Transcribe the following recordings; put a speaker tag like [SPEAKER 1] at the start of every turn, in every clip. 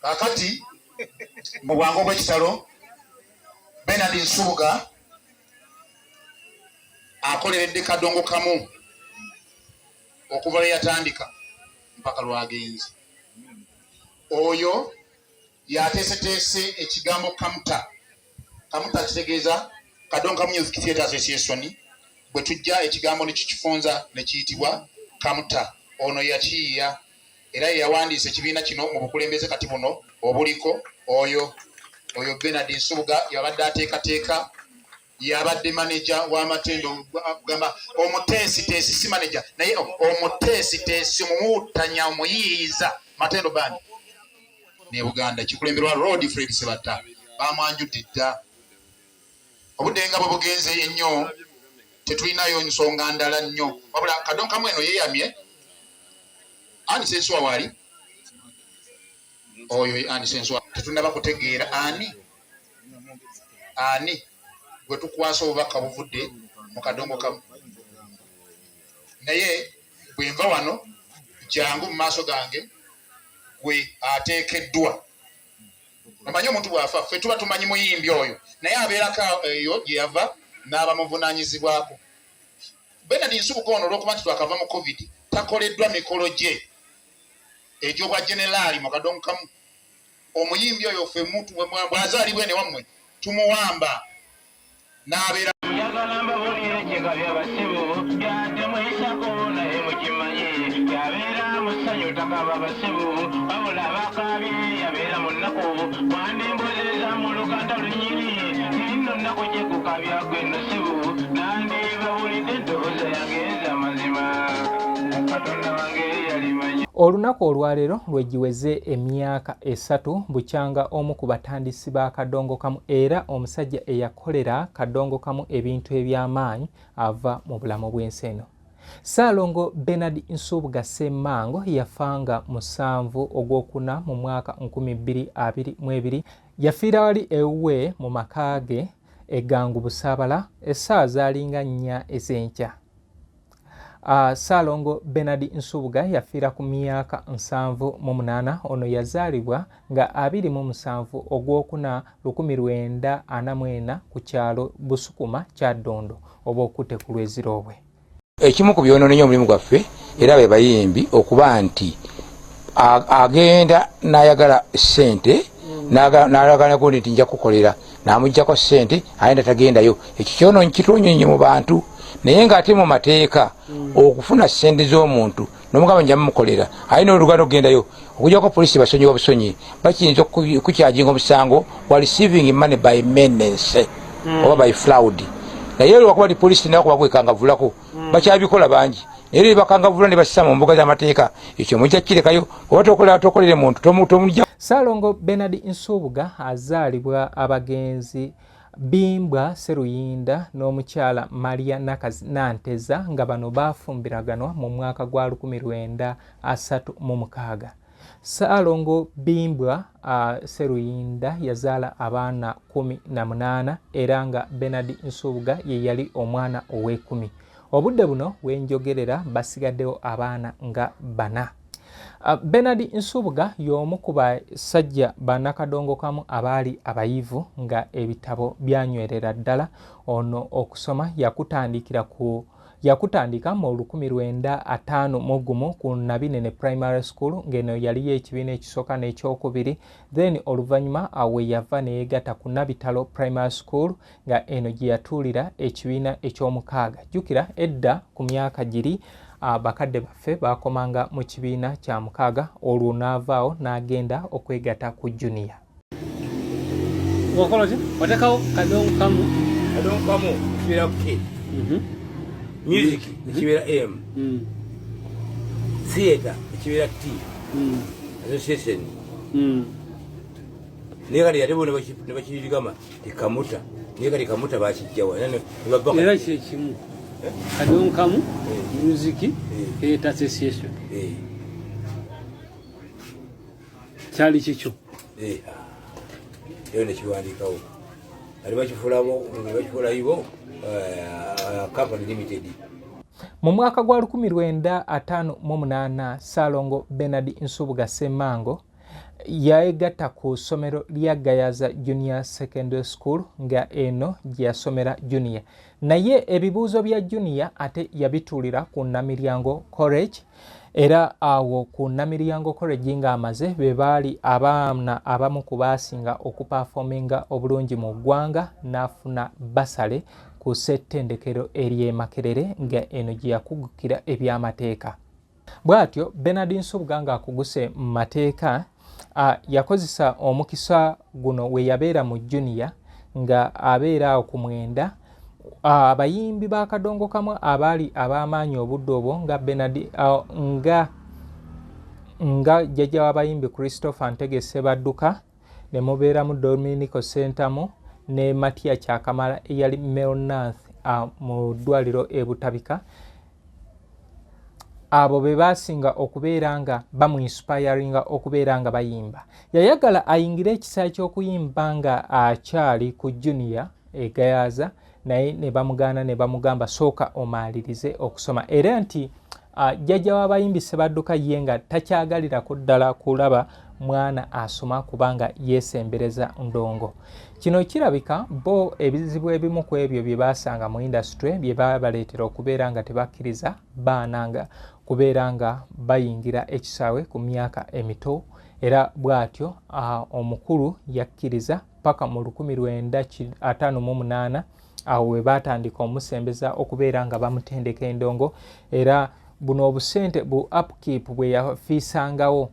[SPEAKER 1] Kakati mu bwangu bw'ekitalo Bernard Nsubuga akoleredde kadongo kamu okuva lwe yatandika mpaka lwagenze. Oyo yateeseteese ekigambo kamuta. Kamuta kitegeeza kadongo kamu Youth Theatre Association. Bwe tujja ekigambo ne kikifunza ne kiyitibwa kamuta. Ono yakiyiya era yawandiisa ekibiina kino mu bukulembeze kati buno obuliko oyo Bernard Nsubuga yabadde ateekateeka, yabadde manager w'amatendo gamba omuteesiteesi si manager naye omuteesiteesi mumutanya omuyiiza matendo bandi ne Buganda kikulemberwa Road Fred Sebatta bamwanjudde dda. Obudde nga bwe bugenze ennyo tetulinayo nsonga ndala nnyo wabula kadongo kamu eno yeeyamye ani senswa wali oyo ani senswa tetunaba kutegeera ani gwe tukwasa obubaka buvudde mu kadongo kamu naye bwe nva wano jangu mu maaso gange gwe ateekeddwa. Omanyi omuntu bw'afa ffe tuba tumanyi muyimbi oyo naye abeerako eyo gye yava n'abamuvunaanyizibwako. Bernard Nsubuga ono olw'okuba nti twakava mu COVID takoleddwa mikolo gye egy'obwa generaali mu kadongo kamu. Omuyimbi oyo ffe muntu bw'azaalibwa ene wammwe tumuwamba n'abeera
[SPEAKER 2] Olunaku olwaleero lwegiweze emyaka 3 bukyanga omu ku batandisi ba kadongo kamu era omusajja eyakolera kadongo kamu ebintu eby'amaanyi ava mu bulamu bw'ensi eno. Ssaalongo Bernard Nsubuga Ssemmango yafanga 7 Ogwokuna mu mwaka 2022 yafiira wali ewuwe mu maka ge egangu Busaabala essaawa zaalinga 4 ez'enkya. Ssaalongo Bernard Nsubuga yafiira ku myaka 78. Ono yazaalibwa nga 27 Ogwokuna 1944 ku kyalo Busukuma kya Ddondo oba okutte ku lw'eziroobwe.
[SPEAKER 3] Ekimu ku byonoonenya omulimu gwaffe era be bayimbi okuba nti agenda n'ayagala ssente n'alagana gundi nti nja kukolera n'amuggyako ssente ayenda tagendayo. Ekyo kyonoonyi kitwonyonye mu bantu naye ng'ate mu mateeka okufuna ssente z'omuntu n'omugamba nja mumukolera ayina oluganda okugendayo okujjako poliisi basonyiwa busonyi bakiyinza okukyajinga omusango wa receiving money by menace oba by fraud. Naye lwakuba ndi poliisi nakuba kwekangavulako bakyabikola bangi naye bakangavula ne bassa mu mbuga z'amateeka ekyo mujja kirekayo oba tokolere muntu tomujja.
[SPEAKER 2] Ssaalongo Bernard Nsubuga azaalibwa abagenzi Bimbwa Seruyinda n'omukyala Maria Nanteza nga bano baafumbiraganwa mu mwaka gwa 1936. Ssaalongo Bimbwa Seruyinda yazaala abaana 18 era nga Bernard Nsubuga ye yali omwana ow'ekumi. Obudde buno wenjogerera basigaddewo abaana nga 4. Bernard Nsubuga y'omu ku basajja bannakadongo kamu abaali abayivu nga ebitabo byanywerera ddala. Ono okusoma yakutandika mu 1951 ku Nabinene Primary School ng'eno yaliyo ekibiina ekisooka n'ekyokubiri, then oluvannyuma we yava ne yeegatta ku Nabitalo Primary School nga eno gye yatuulira ekibiina eky'omukaaga. Jjukira edda ku myaka giri bakadde baffe bakomanga mu kibiina kya mukaaga olwo n'avaawo n'agenda okwegatta ku junior.
[SPEAKER 4] Wakoloje watakawo kadongo kamu
[SPEAKER 5] kibeera K music kibeera M theatre kibeera T association naye kati ate bo ne bakirigama tekamuta naye kati kamuta bakijjawa
[SPEAKER 4] era kyekimu kadongo kamu music theatre association kyali kikyo
[SPEAKER 5] eyo nekiwandiikawo ali bakifuulamu ibo company limited.
[SPEAKER 2] Mu mwaka gwa 1958 Ssaalongo Bernard Nsubuga Ssemmango yaegatta ku ssomero lya Gayaza Junior Secondary School nga eno gye yasomera junior. Naye ebibuuzo bya junior ate yabituulira ku Namiryango College, era awo ku Namiryango College nga amaze be baali abaana abamu ku baasinga okupafominga obulungi mu ggwanga, n'afuna basale ku ssettendekero ery'e Makerere nga eno gye yakugukira eby'amateeka. Bw'atyo Bernard Nsubuga ng'akuguse mu mateeka yakozesa omukisa guno we yabeera mu junior nga abeera awo ku 9 abayimbi ba Kadongo Kamu abaali ab'amaanyi obudde obwo nga Bernard nga jjajja w'abayimbi Christopher Ntegese Badduka, ne mubeeramu Dominico Sentamu ne Matia Kyakamala eyali Melnath mu ddwaliro e Butabika. Abo be baasinga okubeera nga bamu-inspiringa okubeera nga bayimba. Yayagala ayingire ekisa ky'okuyimba nga akyali ku junior e Gayaza, naye ne bamugaana ne bamugamba sooka omaalirize okusoma, era nti jjajja w'abayimbi Sebadduka ye nga takyagalirako ddala kulaba mwana asoma kubanga yeesembereza ndongo. Kino kirabika bo ebizibu ebimu ku ebyo bye baasanga mu industry bye babaleetera okubeera nga tebakkiriza baana nga kubeera nga bayingira ekisaawe ku myaka emito, era bw'atyo omukulu yakkiriza paka mu 1958 awo we baatandika omusembeza okubeera nga bamutendeka endongo, era buno obusente bu upkeep bwe yafiisangawo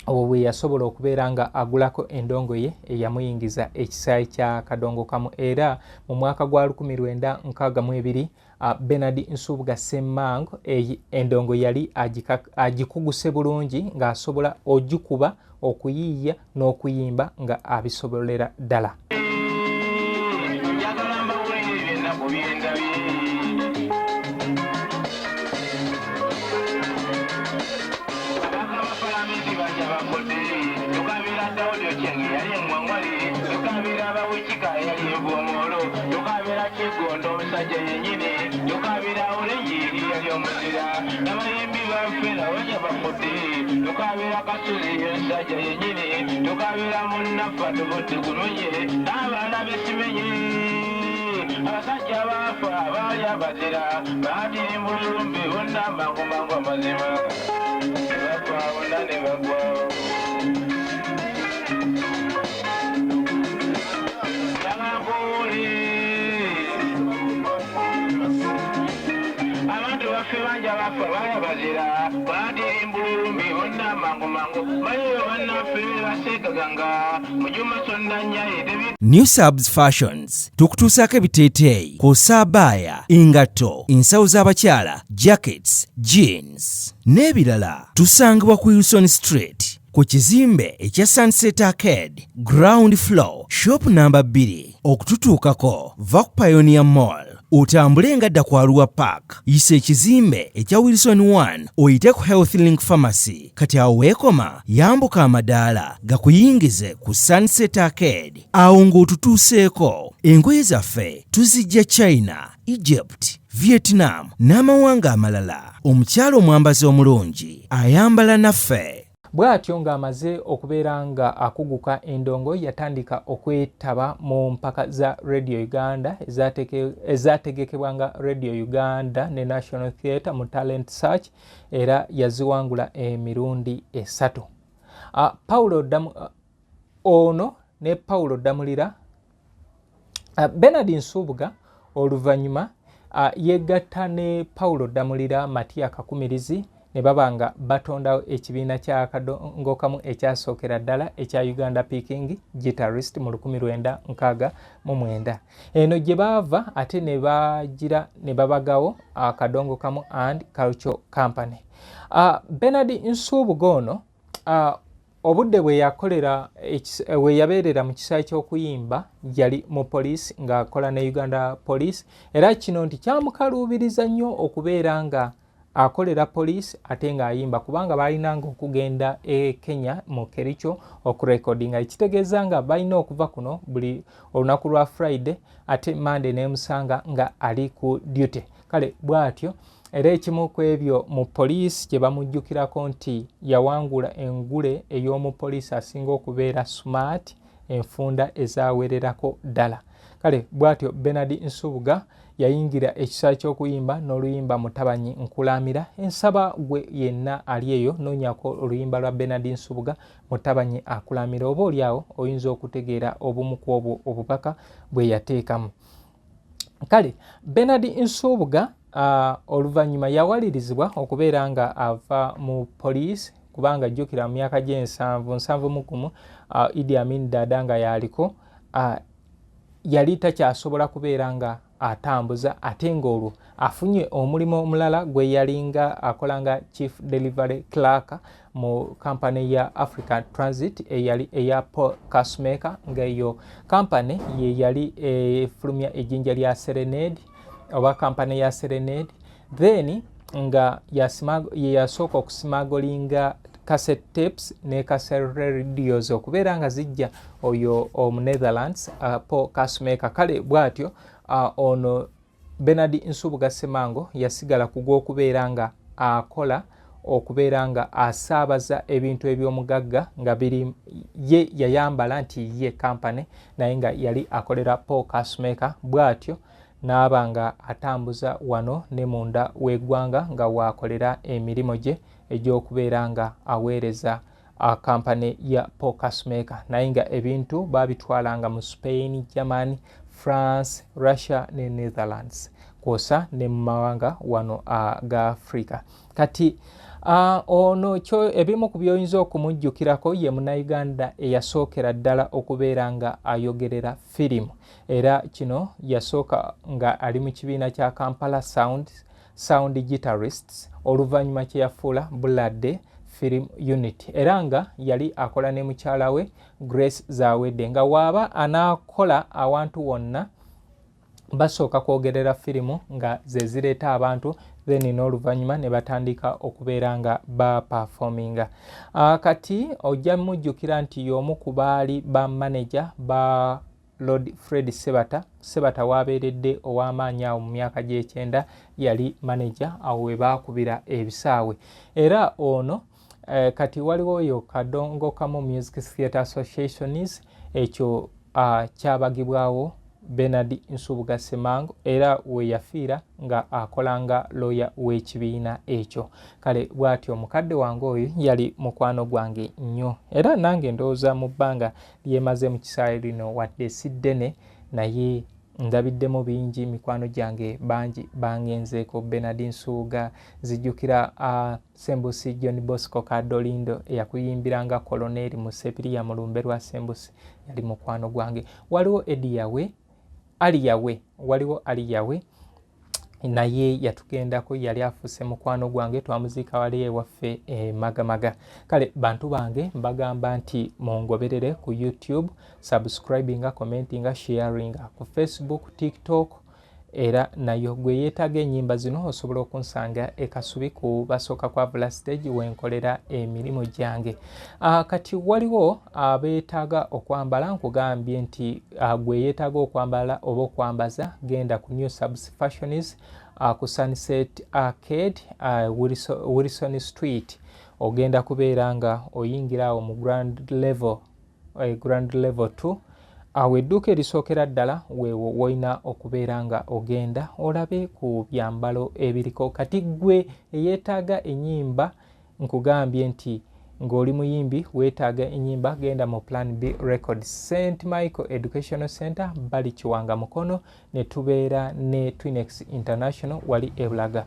[SPEAKER 2] obwo bwe yasobola okubeera nga agulako endongo ye eyamuyingiza ekisaayi kya Kadongo Kamu, era mu mwaka gwa 1962 Bernard Nsubuga Ssemmango endongo yali agikuguse bulungi ng'asobola ogikuba, okuyiiya n'okuyimba nga abisobolera ddala.
[SPEAKER 6] Abasajja baafa abaali abazira baatiri mu lumbe bonna amangumangu amazima bafa bonna ne bagwawo. Abantu baffe banja bafa abaali abazira baatiri mu lumbe bonna amangumangu bayiwe bannaffe baseekaganga mujuma sonna nnyaye
[SPEAKER 7] New Subs Fashions tukutuusaako ebiteeteeyi kw'ossa abaya, engatto, ensawo z'abakyala, jackets, jeans n'ebirala. Tusangibwa ku Wilson Street ku kizimbe ekya Sunset Arcade ground floor shop number 2. Okututuukako va ku Pioneer Mall, otambule ngadda ku Arua Park, yisa ekizimbe ekya Wilson 1 oyite ku Health Link Pharmacy. Kati awo weekoma yambuka amadaala gakuyingize ku Sunset Arcade, awo ng'otutuuseeko. Engoye zaffe tuzijja China, Egypt, Vietnam n'amawanga amalala. Omukyala omwambazi omulungi ayambala naffe.
[SPEAKER 2] Bw'atyo ng'amaze okubeera nga akuguka endongo yatandika okwetaba mu mpaka za Radio Uganda ezategekebwa nga Radio Uganda ne National Theatre mu Talent Search, era yaziwangula emirundi 3. Ono ne Paulo Damulira, Bernard Nsubuga oluvannyuma yegatta ne Paulo Damulira, Matia Kakumirizi ne babanga batondawo ekibiina kya Kadongo Kamu ekyasookera ddala ekya Uganda Peking Guitarist mu 1969. Eno gye baava ate ne bagira ne babagawo Kadongo Kamu and Cultural Company. Bernard Nsubuga ono obudde bwe yabeerera mu kisaayi ky'okuyimba yali mu poliisi ng'akola ne Uganda Police, era kino nti kyamukaluubiriza nnyo okubeera nga akolera poliisi ate ng'ayimba, kubanga baalinanga okugenda e Kenya mu Kericho okurekodinga, ekitegeeza nga balina okuva kuno buli olunaku lwa Friday ate Monday n'emusanga nga ali ku duty. Kale bw'atyo era ekimu ku ebyo mu poliisi gye bamujjukirako nti yawangula engule ey'omupoliisi asinga okubeera smart enfunda ezawererako ddala. Kale bw'atyo Bernard Nsubuga yayingira ekisa ky'okuyimba n'oluyimba Mutabanyi Nkulamira. Ensaba gwe yenna ali eyo noonyako oluyimba lwa Bernard Nsubuga Mutabanyi Akulamira, oba oliawo oyinza okutegeera obumu ku obwo obubaka bwe yateekamu. Kale Bernard Nsubuga oluvannyuma yawalirizibwa okubeera nga ava mu poliisi kubanga jjukira mu myaka gye'71 Idi Amin Dada nga yaliko yali takyasobola kubeera nga atambuza, ate ng'olwo afunye omulimu omulala gwe yalinga akolanga chief delivery clerk mu kampani ya African Transit eyali eya Paul Kasmaker, ng'eyo kampani ye yali efulumya ejjinja lya Serenade oba kampani ya Serenade, then nga yasooka okusimagolinga cassette tapes ne cassette radios okubeera nga zijja oyo omu Netherlands Paul Kasmaker. Kale bw'atyo ono Bernard Nsubuga Ssemango yasigala ku gw'okubeera nga akola okubeera nga asaabaza ebintu eby'omugagga nga biri ye yayambala nti ye kampani naye nga yali akolera Paul Kasmaker, bw'atyo n'aba nga atambuza wano ne munda w'eggwanga nga waakolera emirimu gye egy'okubeera nga aweereza kampani ya Paul Kasmaker, naye nga ebintu babitwalanga mu Spain, Germany, France, Russia ne Netherlands kwosa ne mu mawanga wano ga Africa. Kati ono ebimu ku byoyinza okumujjukirako ye Munnayuganda eyasookera ddala okubeera nga ayogerera firimu, era kino yasooka nga ali mu kibiina kya Kampala Sound Guitarists oluvannyuma kye yafuula Buladde Film Unit, era nga yali akola ne mukyala we Grace Zawedde, nga waaba anaakola awantu wonna basooka kwogerera firimu nga ze zireeta abantu then n'oluvannyuma ne batandika okubeera nga baperforminga. Kati ojja mujjukira nti y'omu ku baali ba manager ba Lord Fred Sebata waabeeredde ow'amaanyi awo mu myaka gy'ekyenda, yali manager awo we baakubira ebisaawe, era ono kati waliwo oyo Kadongo Kamu Music Theatre Associations, ekyo kyabagibwawo Bernard Nsubuga Ssemango era we yafiira nga akolanga lawyer w'ekibiina ekyo. Kale bw'atyo mukadde wange oyo yali mukwano gwange nnyo, era nange ndowooza mu bbanga lyemaze mu kisaawe lino wadde si ddene naye ndabiddemu bingi, mikwano gyange bangi bangenzeeko. Bernard Nsubuga zijjukira Sembusi John Bosco Kadolindo eyakuyimbiranga koloneri mu Sepiriya mu lumbe lwa Sembusi, yali mukwano gwange. Waliwo waliwo Ali Yawe naye yatugendako, yali afuuse mukwano gwange, twamuziika wali ewaffe Magamaga. Kale bantu bange mbagamba nti mungoberere ku YouTube, subscribinga, commentinga, sharinga ku Facebook, TikTok, era nayo gwe yeetaaga ennyimba zino osobola okunsanga Kasubi ku basooka kwa Vula Stage wenkolera emirimu gyange. Kati waliwo abeetaaga okwambala, nkugambye nti gwe yeetaaga okwambala oba okwambaza, genda ku New Subs Fashions ku Sunset Arcade Wilson Street, ogenda kubeera nga oyingirawo mu Grand Level 2 awo edduuka erisookera ddala weewo woyina okubeera nga ogenda olabe ku byambalo ebiriko. Kati gwe eyeetaaga ennyimba nkugambye nti ng'oli muyimbi weetaaga ennyimba, genda mu Plan B Records, St. Michael Educational Center, bali Kiwanga Mukono, ne tubeera ne Twinex International wali Ebulaga.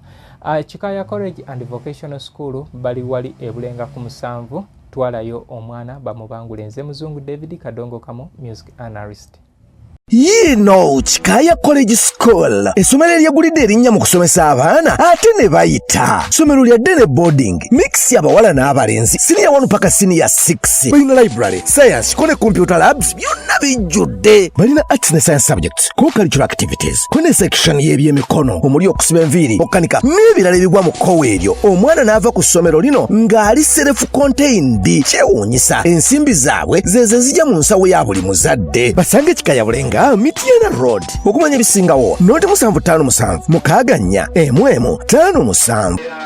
[SPEAKER 2] Kikaya College and Vocational School bali wali Ebulenga ku 7. Twalayo omwana bamubangule. Nze Muzungu David Kadongo Kamu, music analyst.
[SPEAKER 8] Kikaya College School essomero eryegulidde erinnya mu kusomesa abaana ate ne bayita ssomero lya ddene boarding mix y'abawala n'abalenzi senior 1 paka senior 6. Balina library, science ko ne computer labs byonna bijjudde. Balina arts ne science subjects, co-curricular activities, ko ne section y'ebyemikono omuli okusiba enviiri, okukanika n'ebirala ebigwa mu kkowe eryo. Omwana n'ava ku ssomero lino ng'ali self contained. Kyewuunyisa ensimbi zaabwe ze zijja mu nsawo ya buli muzadde. Basange Kikaya Bulenga Mulaga Mityana Road. Okumanya ebisingawo noti 757 mukaganya M 57.